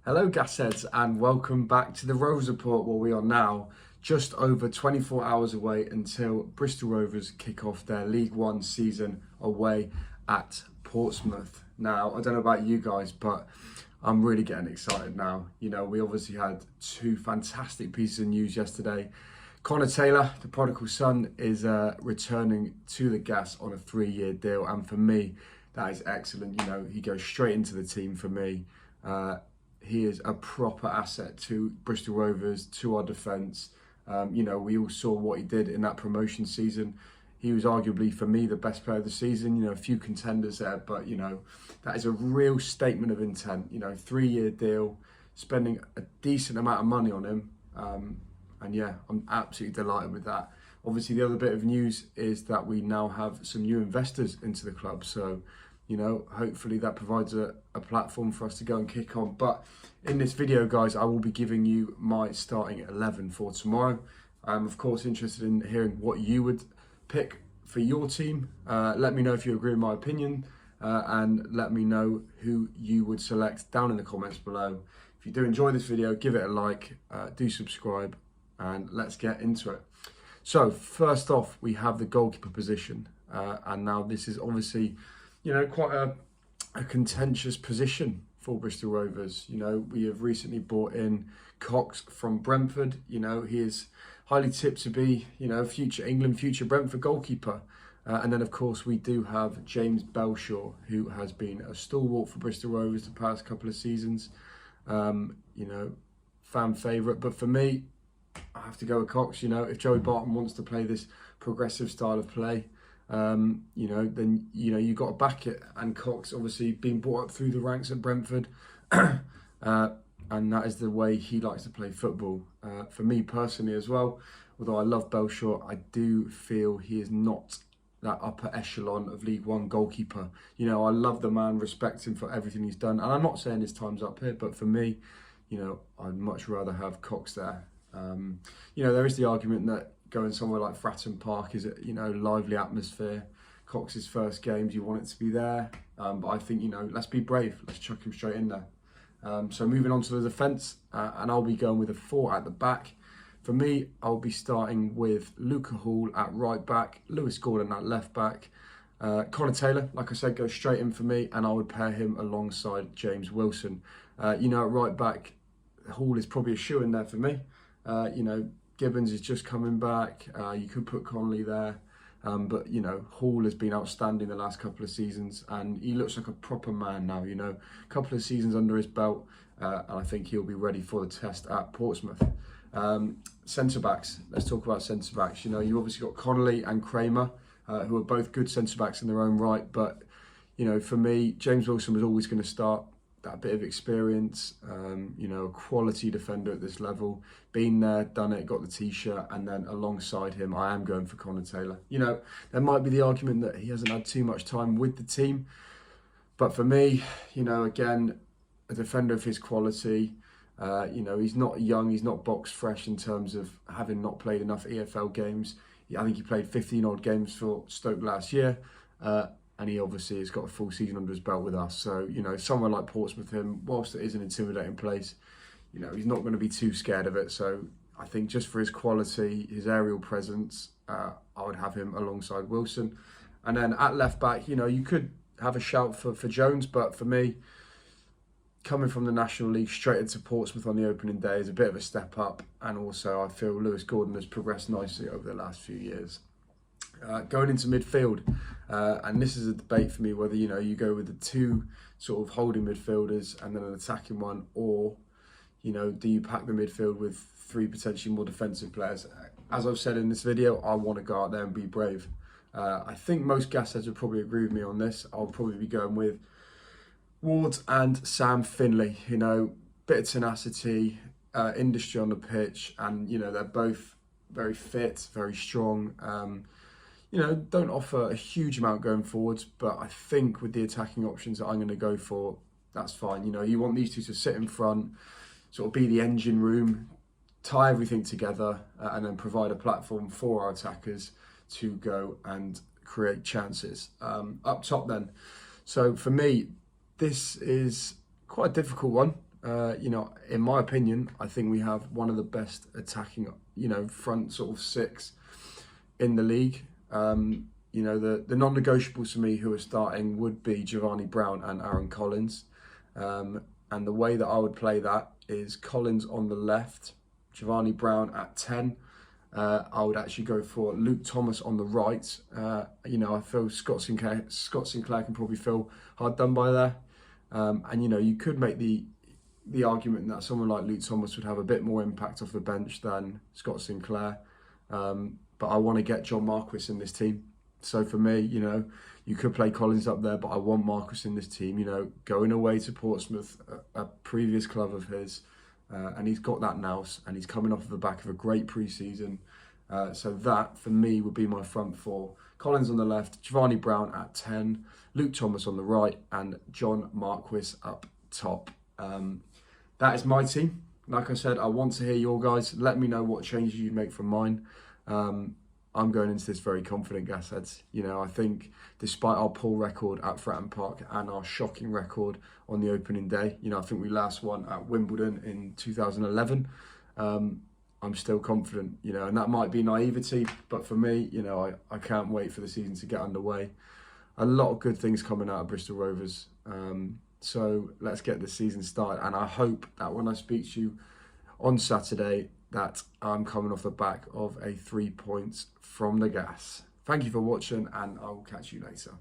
Hello Gasheads and welcome back to the Rovers Report, where we are now just over 24 hours away until Bristol Rovers kick off their League One season away at Portsmouth. Now, I don't know about you guys, but I'm really getting excited now. You know, we obviously had two fantastic pieces of news yesterday. Connor Taylor, the prodigal son, is returning to the Gas on a 3-year deal, and for me, that is excellent. You know, he goes straight into the team for me. He is a proper asset to Bristol Rovers, to our defence. You know, we all saw what he did in that promotion season. He was arguably, for me, the best player of the season. You know, a few contenders there, but, you know, that is a real statement of intent. You know, 3-year deal, spending a decent amount of money on him. And yeah, I'm absolutely delighted with that. Obviously, the other bit of news is that we now have some new investors into the club. So, you know, hopefully that provides a platform for us to go and kick on. But in this video, guys, I will be giving you my starting 11 for tomorrow. I'm, of course, interested in hearing what you would pick for your team. Let me know if you agree with my opinion, and let me know who you would select down in the comments below. If you do enjoy this video, give it a like, do subscribe, and let's get into it. So, first off, we have the goalkeeper position. And now this is obviously, you know, quite a contentious position for Bristol Rovers. You know, we have recently brought in Cox from Brentford. You know, he is highly tipped to be, you know, future England, future Brentford goalkeeper. And then, of course, we do have James Belshaw, who has been a stalwart for Bristol Rovers the past couple of seasons. You know, fan favourite. But for me, I have to go with Cox. You know, if Joey Barton wants to play this progressive style of play, you know, then, you know, you've got to back it. And Cox, obviously, being brought up through the ranks at Brentford, and that is the way he likes to play football. For me personally as well, although I love Belshaw, I do feel he is not that upper echelon of League One goalkeeper. You know, I love the man, respect him for everything he's done. And I'm not saying his time's up here, but for me, you know, I'd much rather have Cox there. You know, there is the argument that going somewhere like Fratton Park is a, you know, lively atmosphere. Cox's first games, you want it to be there. But I think, you know, let's be brave. Let's chuck him straight in there. So moving on to the defence, and I'll be going with a 4 at the back. For me, I'll be starting with Luca Hall at right back, Lewis Gordon at left back. Connor Taylor, like I said, goes straight in for me, and I would pair him alongside James Wilson. You know, at right back, Hall is probably a shoe in there for me. You know, Gibbons is just coming back. You could put Connolly there. But, you know, Hall has been outstanding the last couple of seasons, and he looks like a proper man now. You know, a couple of seasons under his belt, and I think he'll be ready for the test at Portsmouth. Centre-backs. Let's talk about centre-backs. You know, you've obviously got Connolly and Kramer, who are both good centre-backs in their own right. But, you know, for me, James Wilson was always going to start. That bit of experience, you know, a quality defender at this level. Been there, done it, got the t-shirt, and then alongside him, I am going for Connor Taylor. You know, there might be the argument that he hasn't had too much time with the team, but for me, you know, again, a defender of his quality. You know, he's not young, he's not box fresh in terms of having not played enough EFL games. I think he played 15 odd games for Stoke last year. And he obviously has got a full season under his belt with us. So, you know, somewhere like Portsmouth, whilst it is an intimidating place, you know, he's not going to be too scared of it. So I think just for his quality, his aerial presence, I would have him alongside Wilson. And then at left back, you know, you could have a shout for Jones, but for me, coming from the National League straight into Portsmouth on the opening day is a bit of a step up. And also I feel Lewis Gordon has progressed nicely over the last few years. Going into midfield, and this is a debate for me whether, you know, you go with the two sort of holding midfielders and then an attacking one, or, you know, do you pack the midfield with 3 potentially more defensive players? As I've said in this video, I want to go out there and be brave. I think most Gasheads would probably agree with me on this. I'll probably be going with Ward and Sam Finley. You know, bit of tenacity, industry on the pitch, and, you know, they're both very fit, very strong. You know, don't offer a huge amount going forwards, but I think with the attacking options that I'm going to go for, that's fine. You know, you want these two to sit in front, sort of be the engine room, tie everything together, and then provide a platform for our attackers to go and create chances. Up top then. So for me, this is quite a difficult one In my opinion, I think we have one of the best attacking, front sort of six in the league. The non-negotiables for me who are starting would be Giovanni Brown and Aaron Collins. And the way that I would play that is Collins on the left, Giovanni Brown at 10. I would actually go for Luke Thomas on the right. I feel Scott Sinclair can probably feel hard done by there. You could make the argument that someone like Luke Thomas would have a bit more impact off the bench than Scott Sinclair. But I want to get John Marquis in this team. So for me, you could play Collins up there, but I want Marquis in this team. Going away to Portsmouth, a previous club of his, and he's got that now, and he's coming off of the back of a great pre-season. So that, for me, would be my front four. Collins on the left, Giovanni Brown at 10, Luke Thomas on the right, and John Marquis up top. That is my team. Like I said, I want to hear your guys. Let me know what changes you make from mine. I'm going into this very confident, Gasheads. I think despite our poor record at Fratton Park and our shocking record on the opening day, I think we last won at Wimbledon in 2011. I'm still confident, and that might be naivety, but for me, I can't wait for the season to get underway. A lot of good things coming out of Bristol Rovers. So let's get the season started, and I hope that when I speak to you on Saturday, that I'm coming off the back of a 3 points from the gas. Thank you for watching, and I will catch you later.